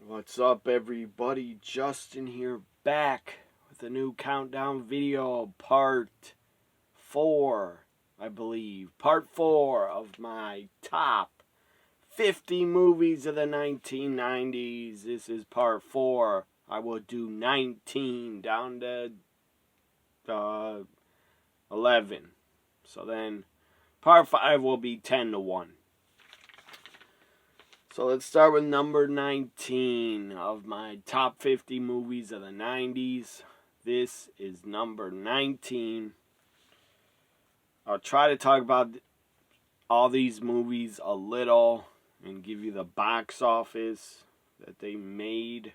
What's up, everybody? Justin here, back with a new countdown video, part 4, I believe. Part 4 of my top 50 movies of the 1990s. This is part 4. I will do 19 down to 11. So then part 5 will be 10-1. So let's start with number 19 of my top 50 movies of the 90s. This is number 19. I'll try to talk about all these movies a little and give you the box office that they made.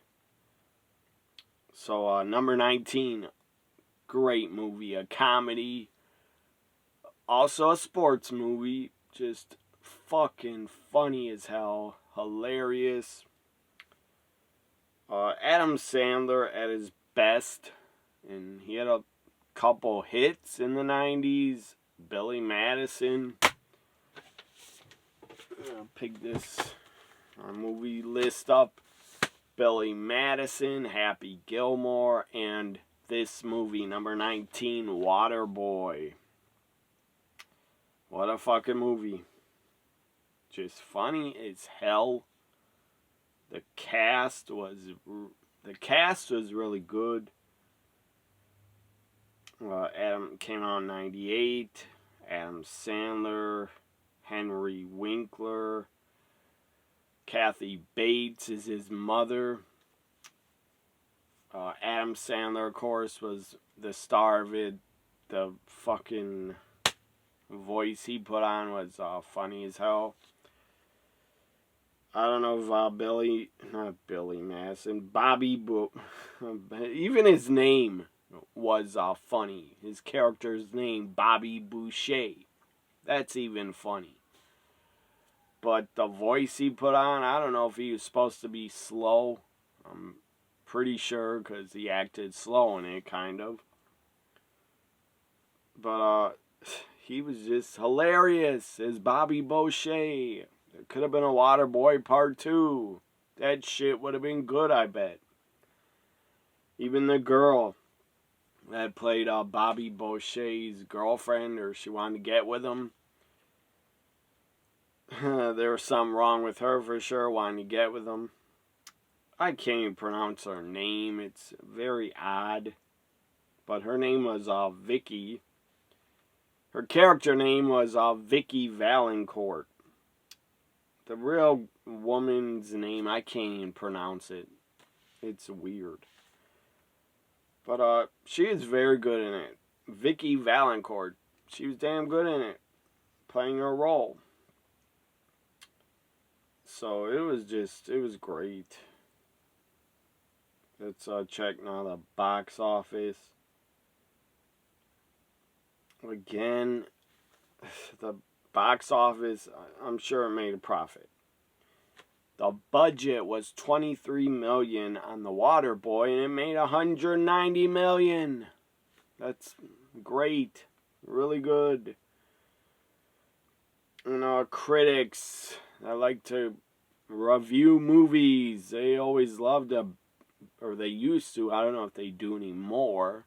So number 19, great movie, a comedy, also a sports movie, just fucking funny as hell. Hilarious. Adam Sandler at his best, and he had a couple hits in the 90s. Billy Madison. I'll pick this movie list up. Billy Madison, Happy Gilmore, and this movie, number 19, Waterboy. What a fucking movie. Just funny as hell. The cast was really good. Adam came out in 98. Adam Sandler, Henry Winkler, Kathy Bates is his mother. Adam Sandler, of course, was the star of it. The fucking voice he put on was funny as hell. I don't know if not Billy Madison, Bobby even his name was funny. His character's name, Bobby Boucher. That's even funny. But the voice he put on, I don't know if he was supposed to be slow. I'm pretty sure because he acted slow in it, kind of. But he was just hilarious as Bobby Boucher. It could have been a Waterboy Part 2. That shit would have been good, I bet. Even the girl that played Bobby Boucher's girlfriend, or she wanted to get with him. There was something wrong with her for sure, wanting to get with him. I can't even pronounce her name. It's very odd. But her name was Vicky. Her character name was Vicky Valancourt. The real woman's name, I can't even pronounce it. It's weird. But she is very good in it. Vicky Valancourt. She was damn good in it. Playing her role. So it was great. Let's check now the box office. Again, the box office, I'm sure it made a profit. The budget was $23 million on The Waterboy, and it made $190 million. That's great. Really good. And critics that like to review movies, they always love to, or they used to, I don't know if they do anymore,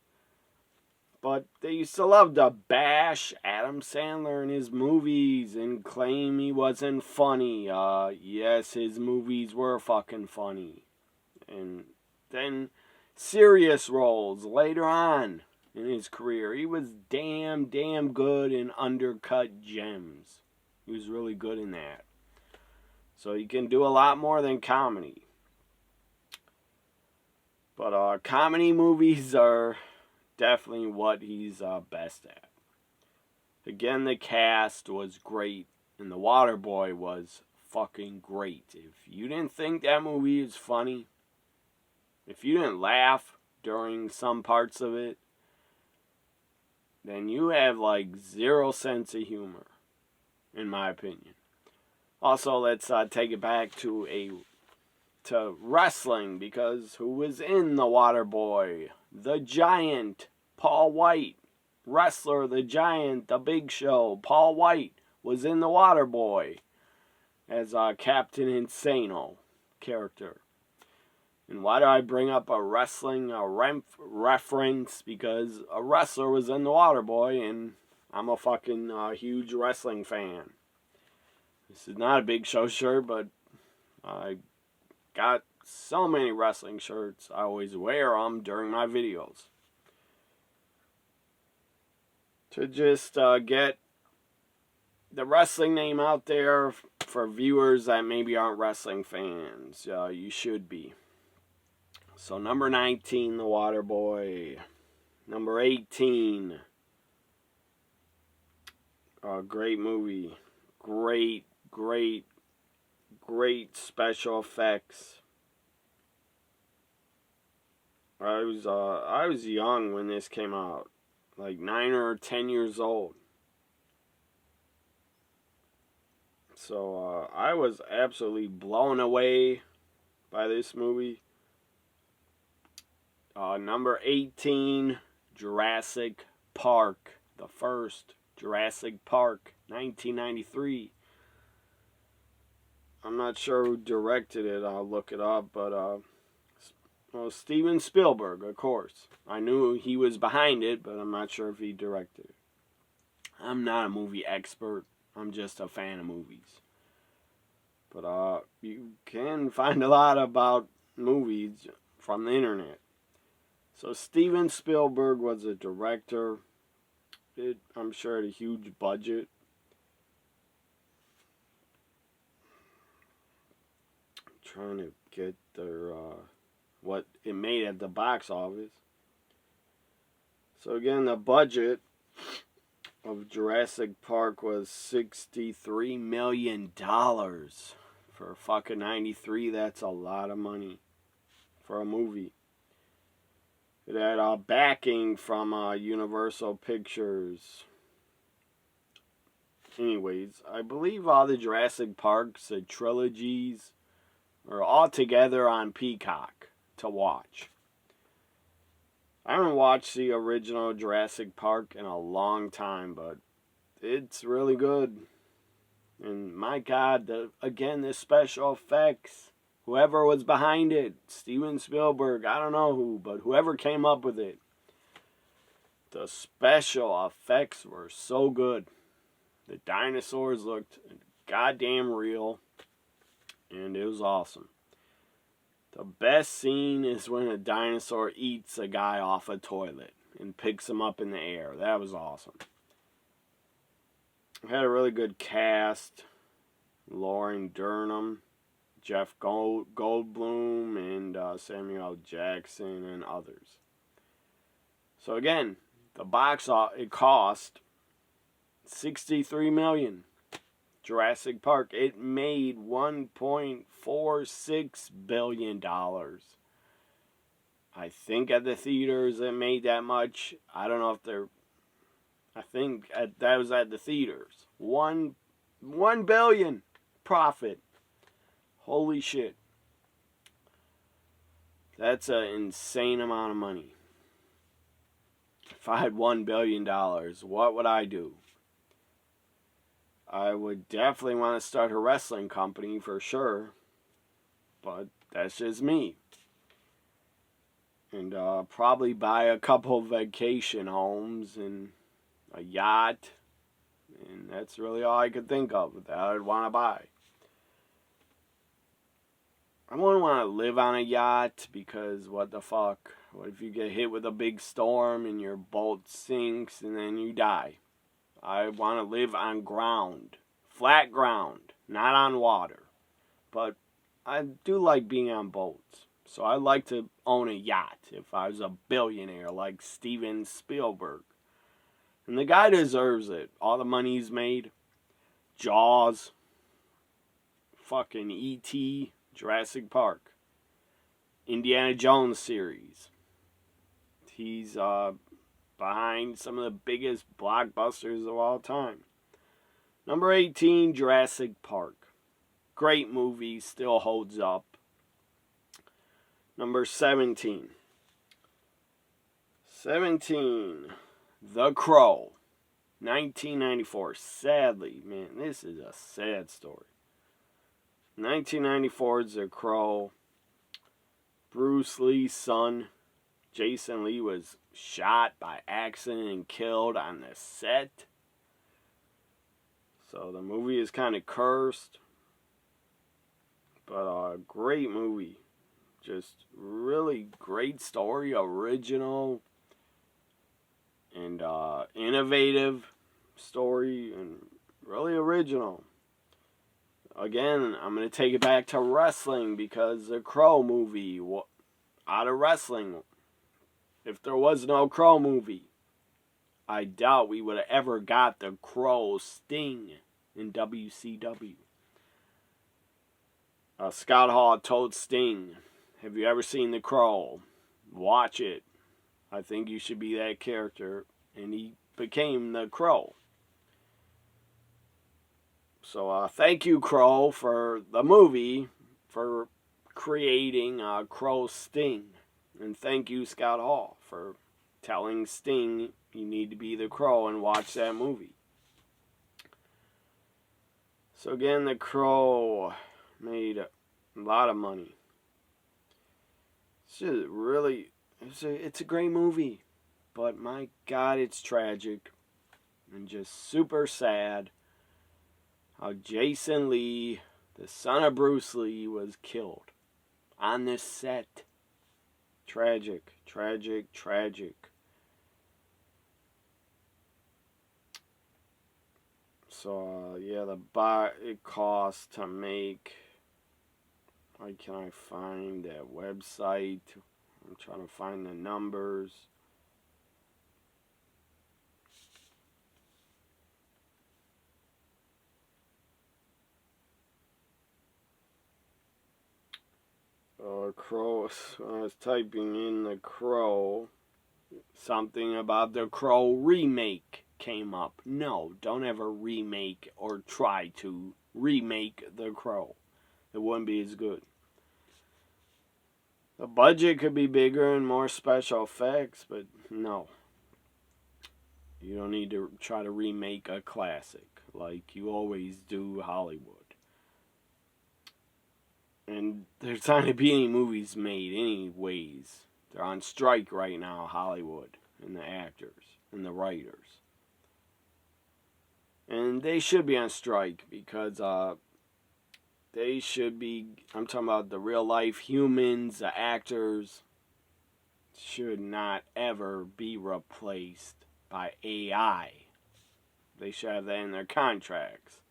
but they used to love to bash Adam Sandler in his movies and claim he wasn't funny. Yes, his movies were fucking funny. And then serious roles later on in his career, he was damn good in Undercut Gems. He was really good in that. So he can do a lot more than comedy. But comedy movies are definitely what he's best at. Again, the cast was great, and The Waterboy was fucking great. If you didn't think that movie was funny, if you didn't laugh during some parts of it, then you have like zero sense of humor, in my opinion. Also, let's take it back to wrestling, because who was in The Waterboy? The Giant, Paul White. Wrestler, The Giant, The Big Show, Paul White was in The Waterboy as Captain Insano character. And why do I bring up a wrestling reference? Because a wrestler was in The Waterboy, and I'm a fucking huge wrestling fan. This is not a Big Show shirt, but I got so many wrestling shirts. I always wear them during my videos. To just get the wrestling name out there for viewers that maybe aren't wrestling fans. You should be. So number 19, The Waterboy. Number 18. Great movie. Great special effects. I was young when this came out. Like 9 or 10 years old. So I was absolutely blown away by this movie. Number 18, Jurassic Park. The first Jurassic Park, 1993. I'm not sure who directed it. I'll look it up. But Steven Spielberg, of course. I knew he was behind it, but I'm not sure if he directed it. I'm not a movie expert. I'm just a fan of movies. But you can find a lot about movies from the internet. So Steven Spielberg was a director. I'm sure, had a huge budget. I'm trying to get their what it made at the box office. So again, the budget of Jurassic Park was $63 million. For fucking 93, that's a lot of money for a movie. It had backing from Universal Pictures. Anyways, I believe all the Jurassic Parks, the trilogies, are all together on Peacock to watch. I haven't watched the original Jurassic Park in a long time, but it's really good. And my God, the special effects, whoever was behind it, Steven Spielberg, I don't know who, but whoever came up with it, the special effects were so good. The dinosaurs looked goddamn real, and it was awesome. The best scene is when a dinosaur eats a guy off a toilet and picks him up in the air. That was awesome. It had a really good cast. Lauren Durham, Jeff Goldblum, and Samuel L. Jackson, and others. So again, the box office, it cost $63 million. Jurassic Park, it made $1.46 billion. I think at the theaters it made that much. I don't know if they're... I think that was at the theaters. $1 billion profit. Holy shit. That's an insane amount of money. If I had $1 billion, what would I do? I would definitely want to start a wrestling company for sure. But that's just me. And probably buy a couple vacation homes and a yacht. And that's really all I could think of that I'd want to buy. I wouldn't want to live on a yacht because what the fuck? What if you get hit with a big storm and your boat sinks and then you die? I want to live on ground. Flat ground. Not on water. But I do like being on boats. So I'd like to own a yacht if I was a billionaire like Steven Spielberg. And the guy deserves it. All the money he's made. Jaws. Fucking E.T. Jurassic Park. Indiana Jones series. He's behind some of the biggest blockbusters of all time. Number 18, Jurassic Park. Great movie, still holds up. Number 17. 17, The Crow. 1994. Sadly, man, this is a sad story. 1994's The Crow. Bruce Lee's son, Jason Lee, was shot by accident and killed on the set. So the movie is kind of cursed. But a great movie. Just really great story, original and innovative story, and really original. Again, I'm going to take it back to wrestling, because the Crow movie, out of wrestling, if there was no Crow movie, I doubt we would have ever got the Crow Sting in WCW. Scott Hall told Sting, "Have you ever seen The Crow? Watch it. I think you should be that character." And he became the Crow. So thank you, Crow, for the movie, for creating Crow Sting. And thank you, Scott Hall, for telling Sting you need to be the Crow and watch that movie. So again, The Crow made a lot of money. It's just really, it's a great movie. But my God, it's tragic and just super sad how Jason Lee, the son of Bruce Lee, was killed on this set. Tragic, tragic, tragic. So, yeah, it costs to make, why can I find that website? I'm trying to find the numbers. Crow, I was typing in The Crow, something about The Crow remake came up. No, don't ever remake or try to remake The Crow. It wouldn't be as good. The budget could be bigger and more special effects, but no. You don't need to try to remake a classic like you always do Hollywood. And there's not going to be any movies made anyways. They're on strike right now, Hollywood, and the actors and the writers. And they should be on strike because they should be, I'm talking about the real life humans, the actors, should not ever be replaced by AI. They should have that in their contracts.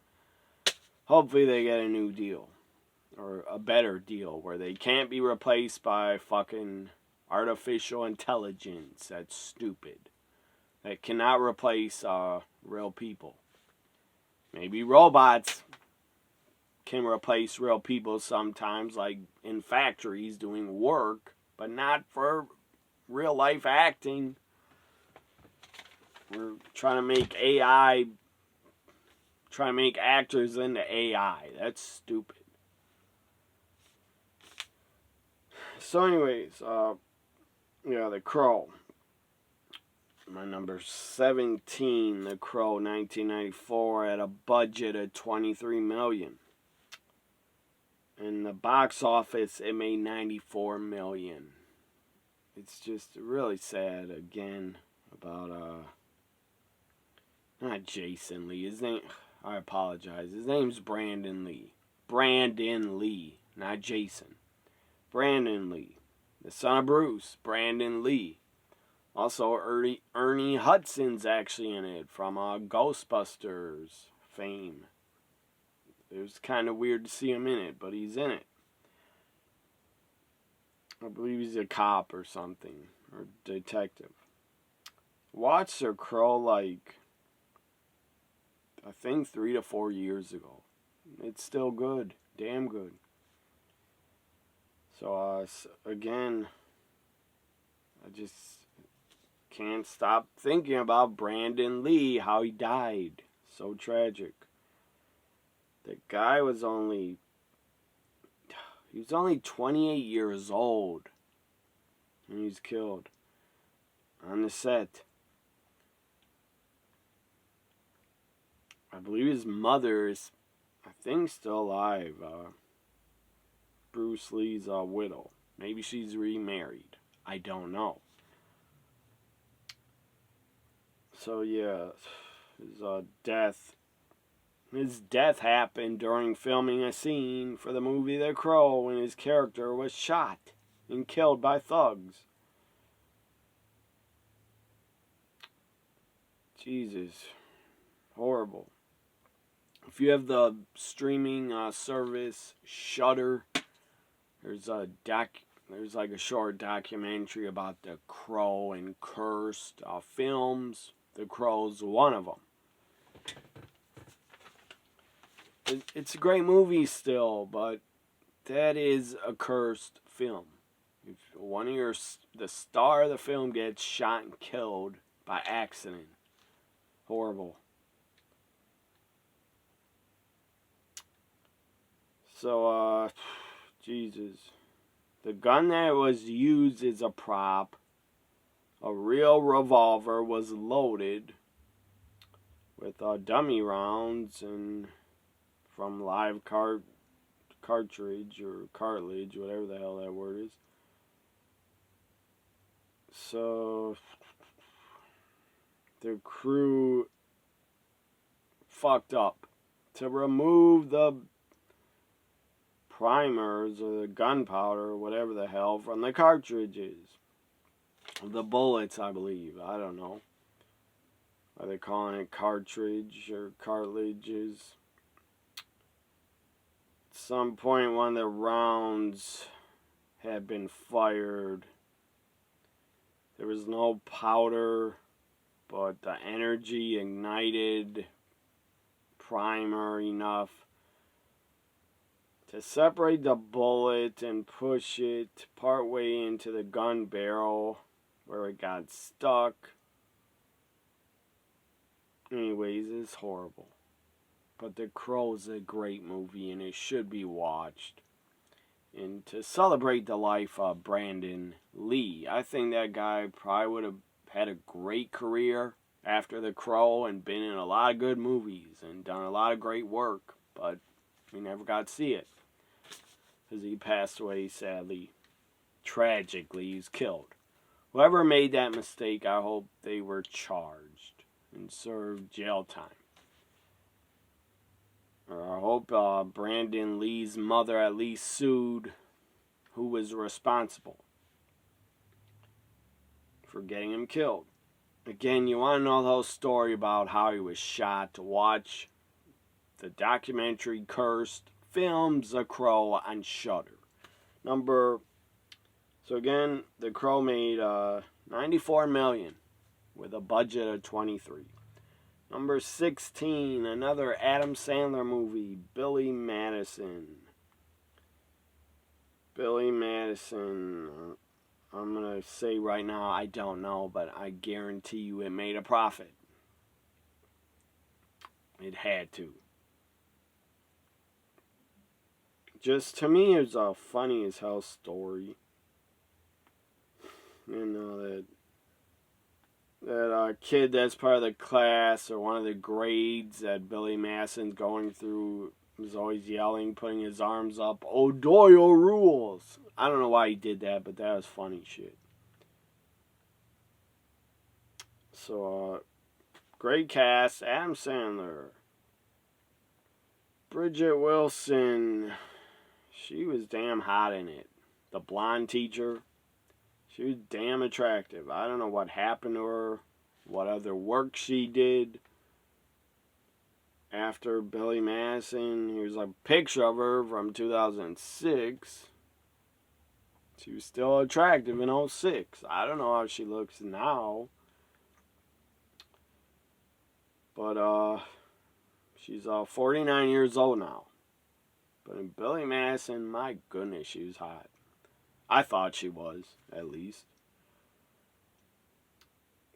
Hopefully they get a new deal. Or a better deal where they can't be replaced by fucking artificial intelligence. That's stupid. That cannot replace real people. Maybe robots can replace real people sometimes, like in factories doing work, but not for real life acting. We're trying to make AI, trying to make actors into AI. That's stupid. So anyways, yeah, The Crow. My number 17, The Crow, 1994, at a budget of $23 million. In the box office, it made $94 million. It's just really sad, again, about, not Jason Lee. His name, I apologize. His name's Brandon Lee. Brandon Lee, not Jason. Brandon Lee, the son of Bruce, Brandon Lee. Also, Ernie Hudson's actually in it from Ghostbusters fame. It was kind of weird to see him in it, but he's in it. I believe he's a cop or something, or detective. Watched The Crow like, I think 3 to 4 years ago. It's still good, damn good. So, again, I just can't stop thinking about Brandon Lee, how he died. So tragic. The guy was only 28 years old when he was killed on the set. I believe his mother is, I think, still alive. Bruce Lee's widow. Maybe she's remarried. I don't know. So yeah, his death happened during filming a scene for the movie The Crow when his character was shot and killed by thugs. Jesus. Horrible. If you have the streaming service Shudder, there's like a short documentary about The Crow and cursed films. The Crow's one of them. It's a great movie still, but that is a cursed film. If the star of the film gets shot and killed by accident, horrible. So, Jesus. The gun that was used as a prop, a real revolver, was loaded with dummy rounds and from live cartridge or cartilage, whatever the hell that word is. So the crew fucked up to remove the primers or the gunpowder or whatever the hell from the cartridges. The bullets, I believe. I don't know. Are they calling it cartridge or cartilages? At some point, one of the rounds had been fired. There was no powder, but the energy ignited primer enough to separate the bullet and push it partway into the gun barrel where it got stuck. Anyways, it's horrible. But The Crow's a great movie and it should be watched. And to celebrate the life of Brandon Lee, I think that guy probably would have had a great career after The Crow and been in a lot of good movies and done a lot of great work, but we never got to see it. Because he passed away, sadly. Tragically, he's killed. Whoever made that mistake, I hope they were charged and served jail time. Or I hope Brandon Lee's mother at least sued who was responsible for getting him killed. Again, you want to know the whole story about how he was shot, to watch the documentary Cursed Films The Crow on Shudder. So again, The Crow made $94 million with a budget of $23 million. Number 16, another Adam Sandler movie, Billy Madison. Billy Madison, I'm going to say right now, I don't know, but I guarantee you it made a profit. It had to. Just to me, it's a funny as hell story. You know, that kid that's part of the class or one of the grades that Billy Madison's going through was always yelling, putting his arms up, O'Doyle rules. I don't know why he did that, but that was funny shit. So, great cast, Adam Sandler. Bridget Wilson, she was damn hot in it. The blonde teacher, she was damn attractive. I don't know what happened to her, what other work she did after Billy Madison. Here's a picture of her from 2006. She was still attractive in 2006. I don't know how she looks now. But, she's 49 years old now. But in Billy Madison, my goodness, she was hot. I thought she was, at least.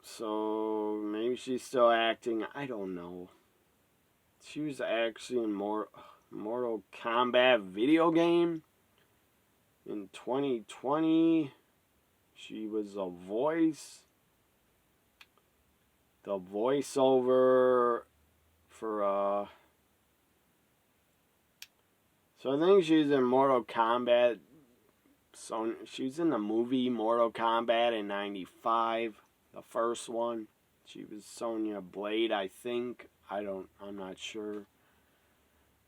So, maybe she's still acting. I don't know. She was actually in Mortal Kombat video game. In 2020, she was a voice. The voiceover for, so I think she's in Mortal Kombat So she was in the movie Mortal Kombat in '95, the first one. She was Sonya Blade, I think. I'm not sure.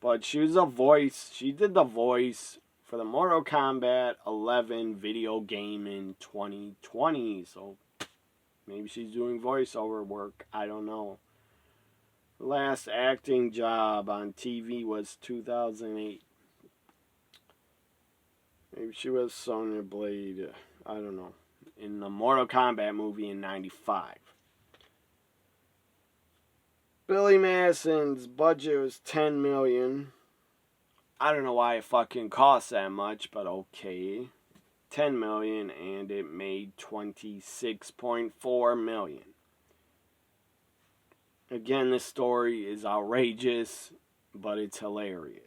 But she was a voice. She did the voice for the Mortal Kombat 11 video game in 2020. So maybe she's doing voiceover work. I don't know. Her last acting job on TV was 2008. Maybe she was Sonya Blade. I don't know. In the Mortal Kombat movie in '95. Billy Madison's budget was $10 million. I don't know why it fucking costs that much, but okay. $10 million, and it made $26.4 million. Again, this story is outrageous, but it's hilarious.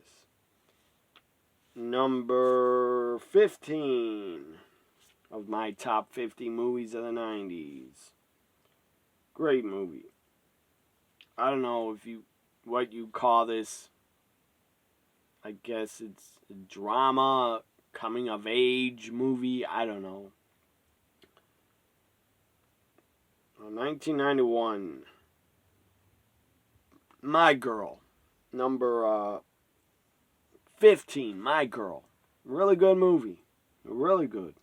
Number 15 of my top 50 movies of the 90s. Great movie. I don't know what you call this. I guess it's a drama, coming of age movie. I don't know. 1991. My Girl. Number 15. My Girl. Really good movie. Really good.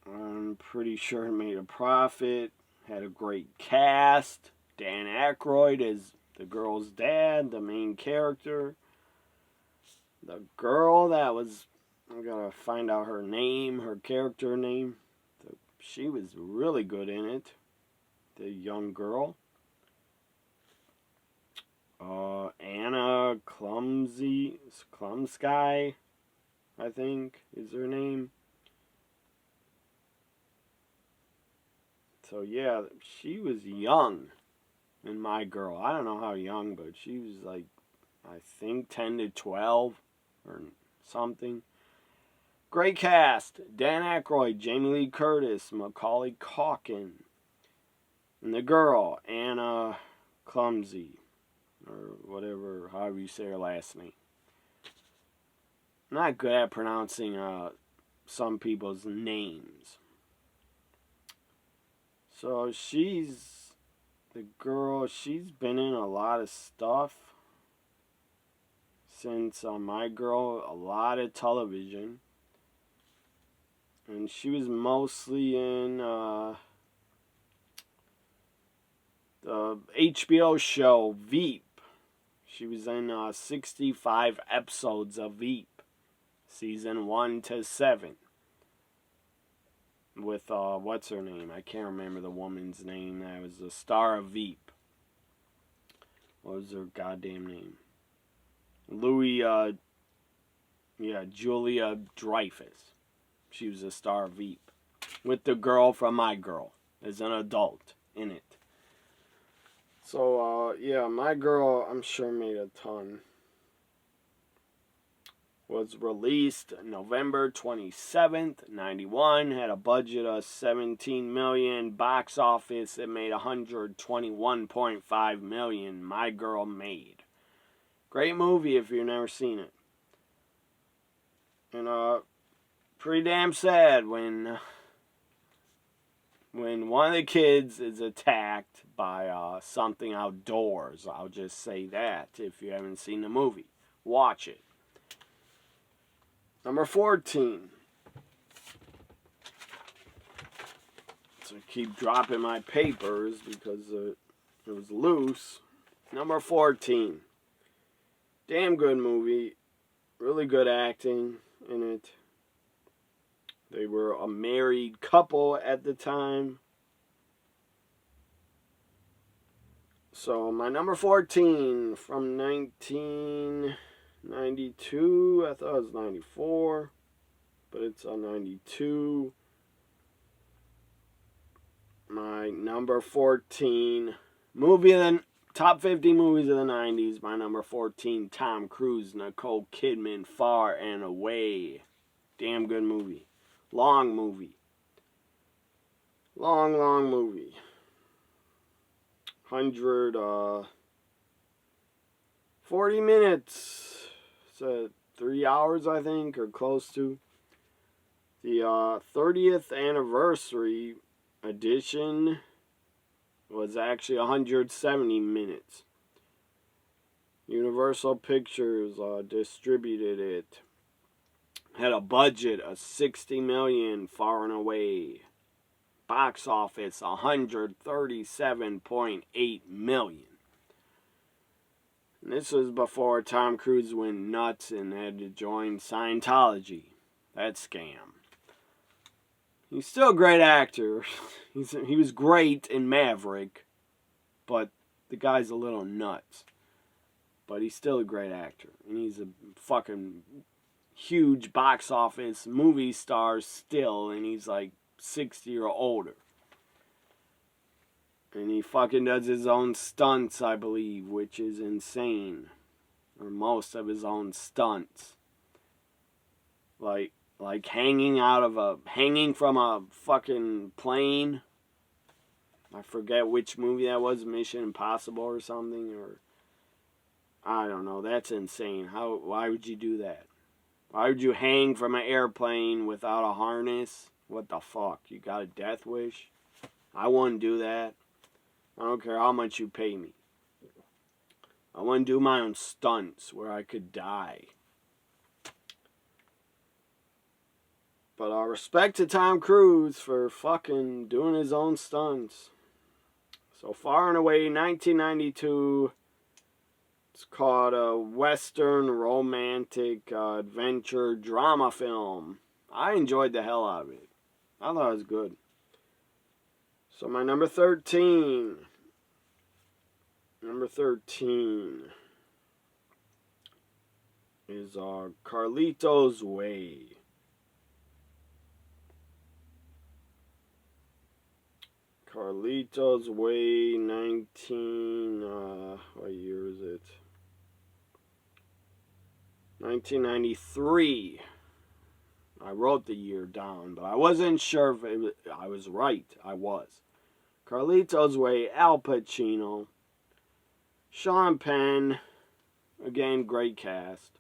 I'm pretty sure it made a profit. Had a great cast. Dan Aykroyd is the girl's dad, the main character. The girl that was, I gotta find out her name, her character name. She was really good in it. The young girl. Anna Klumsky, I think, is her name. So yeah, she was young in My Girl. I don't know how young, but she was like, I think 10 to 12 or something. Great cast. Dan Aykroyd, Jamie Lee Curtis, Macaulay Culkin. And the girl, Anna Clumsy, or whatever, however you say her last name. I'm not good at pronouncing some people's names. So she's the girl. She's been in a lot of stuff since My Girl, a lot of television. And she was mostly in the HBO show Veep. She was in 65 episodes of Veep, season 1 to 7. With, what's her name? I can't remember the woman's name. That was the star of Veep. What was her goddamn name? Julia Dreyfus. She was a star of Veep. With the girl from My Girl as an adult in it. So, My Girl, I'm sure made a ton. Was released November 27th, 91. Had a budget of $17 million. Box office, it made $121.5 million. My Girl made. Great movie if you've never seen it. And pretty damn sad when one of the kids is attacked by something outdoors. I'll just say that if you haven't seen the movie. Watch it. Number 14. So I keep dropping my papers because it was loose. Number 14. Damn good movie. Really good acting in it. They were a married couple at the time. So my number 14 from 1992. I thought it was 94, but it's on 92. My number 14 movie of the top 50 movies of the 90s. My number 14, Tom Cruise, Nicole Kidman, Far and Away. Damn good movie. Long movie. Long movie. 140 minutes. It's a 3 hours, I think, or close to. The 30th anniversary edition was actually 170 minutes. Universal Pictures distributed it. Had a budget of $60 million, far and away. Box office $137.8 million. And this was before Tom Cruise went nuts and had to join Scientology. That scam. He's still a great actor. He was great in Maverick, but the guy's a little nuts. But he's still a great actor. And he's a fucking huge box office movie star still, and he's like 60 or older. And he fucking does his own stunts, I believe, which is insane. Or most of his own stunts. Like hanging from a fucking plane. I forget which movie that was, Mission Impossible or something, or I don't know. That's insane. Why would you do that? Why would you hang from an airplane without a harness? What the fuck? You got a death wish? I wouldn't do that. I don't care how much you pay me. I wouldn't do my own stunts where I could die. But respect to Tom Cruise for fucking doing his own stunts. So Far and Away, 1992. It's called a Western romantic adventure drama film. I enjoyed the hell out of it. I thought it was good. So my number 13. Number 13 is Carlito's Way. Carlito's Way, what year is it? 1993. I wrote the year down, but I wasn't sure if I was right. I was. Carlito's Way, Al Pacino, Sean Penn, again, great cast.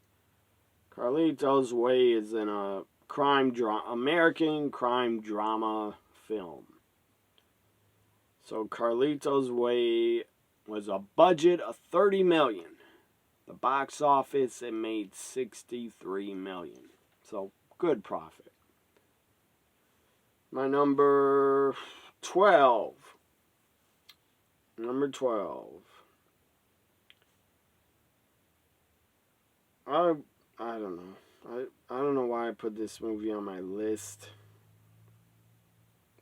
Carlito's Way is in a American crime drama film. So Carlito's Way was a budget of $30 million. The box office, it made $63 million. So good profit. My number 12. Number 12. I don't know. I don't know why I put this movie on my list.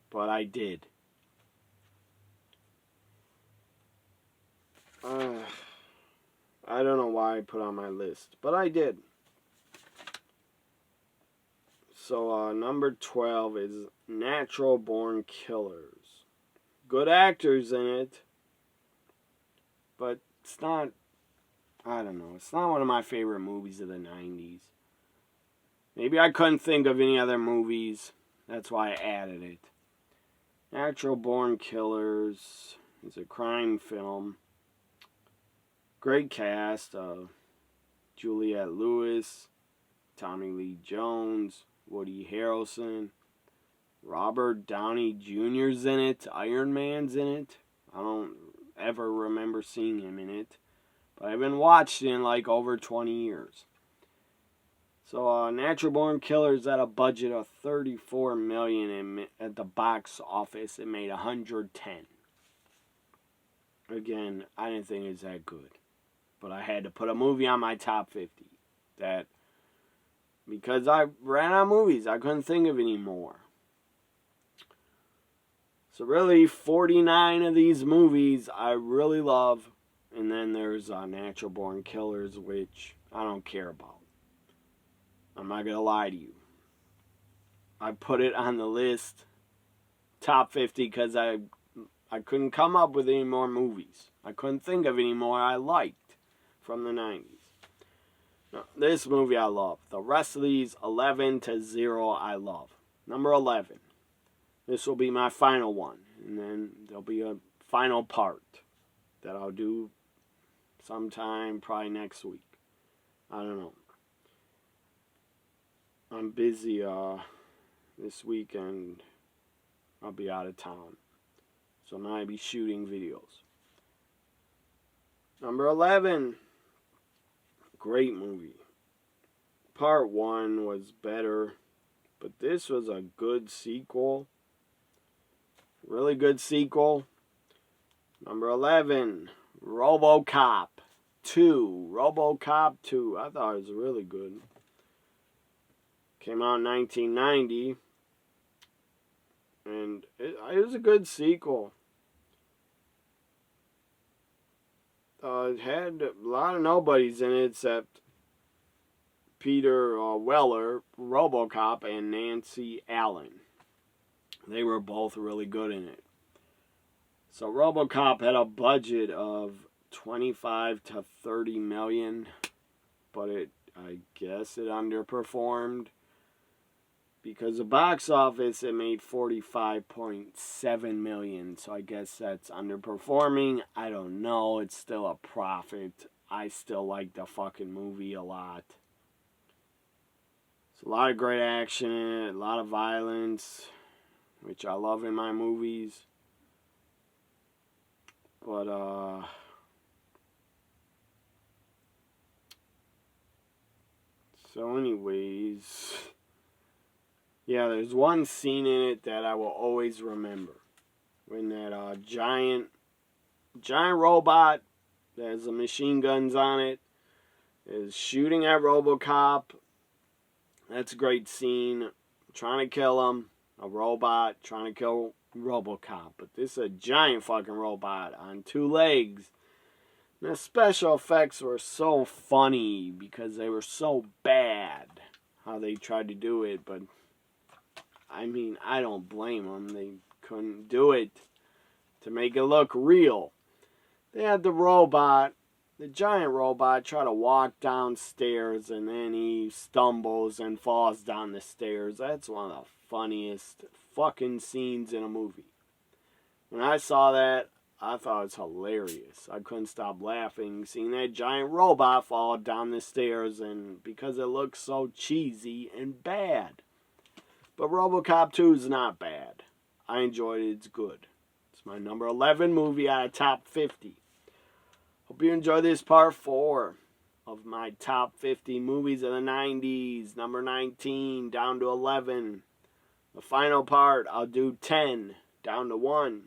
But I did. I don't know why I put on my list, but I did. So number 12 is Natural Born Killers. Good actors in it, but it's not, I don't know, it's not one of my favorite movies of the 90s. Maybe I couldn't think of any other movies, that's why I added it. Natural Born Killers is a crime film. Great cast, Juliette Lewis, Tommy Lee Jones, Woody Harrelson, Robert Downey Jr.'s in it, Iron Man's in it. I don't ever remember seeing him in it, but I've been watching in like over 20 years. So Natural Born Killers at a budget of $34 million at the box office, it made $110. Again, I didn't think it was that good. But I had to put a movie on my top 50. Because I ran out of movies. I couldn't think of any more. So really, 49 of these movies I really love. And then there's Natural Born Killers, which I don't care about. I'm not going to lie to you. I put it on the list, top 50, because I couldn't come up with any more movies. I couldn't think of any more I liked from the 90s. Now, this movie I love. The rest of these 11 to 0 I love. Number 11. This will be my final one. And then there'll be a final part that I'll do sometime probably next week. I don't know. I'm busy this weekend. I'll be out of town. So I'm going to be shooting videos. Number 11. Great movie. Part 1 was better, but this was a good sequel. Really good sequel. Number 11. RoboCop 2. RoboCop 2. I thought it was really good. Came out in 1990. And it was a good sequel. It had a lot of nobodies in it except Peter Weller, RoboCop, and Nancy Allen. They were both really good in it. So RoboCop had a budget of 25 to 30 million, but I guess it underperformed. Because the box office, it made 45.7 million. So I guess that's underperforming. I don't know. It's still a profit. I still like the fucking movie a lot. It's a lot of great action in it. A lot of violence, which I love in my movies. But, so anyways... Yeah, there's one scene in it that I will always remember. When that giant robot that has the machine guns on it is shooting at RoboCop. That's a great scene. Trying to kill him. A robot trying to kill RoboCop. But this is a giant fucking robot on 2 legs. And the special effects were so funny because they were so bad how they tried to do it, but I mean, I don't blame them. They couldn't do it to make it look real. They had the giant robot, try to walk downstairs, and then he stumbles and falls down the stairs. That's one of the funniest fucking scenes in a movie. When I saw that, I thought it was hilarious. I couldn't stop laughing seeing that giant robot fall down the stairs, and because it looks so cheesy and bad. But RoboCop 2 is not bad. I enjoyed it. It's good. It's my number 11 movie out of top 50. Hope you enjoy this part 4 of my top 50 movies of the 90s. Number 19 down to 11. The final part, I'll do 10 down to 1.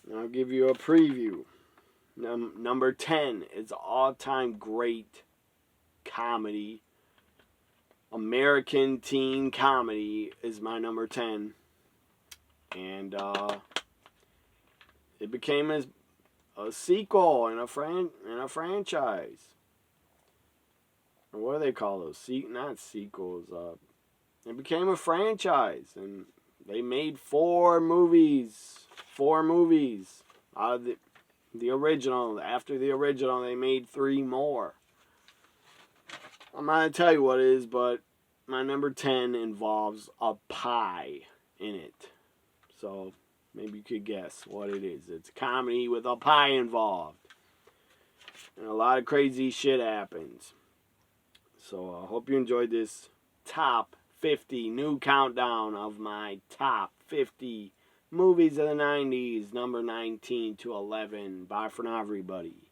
And I'll give you a preview. Number 10 is all-time great comedy. American teen comedy is my number 10. And it became a sequel and a franchise. Or what do they call those? Not sequels. It became a franchise. And they made 4 movies. 4 movies out of the original. After the original, they made 3 more. I'm not going to tell you what it is, but my number 10 involves a pie in it. So maybe you could guess what it is. It's a comedy with a pie involved. And a lot of crazy shit happens. So I hope you enjoyed this top 50 new countdown of my top 50 movies of the 90s, number 19 to 11. Bye for now, everybody.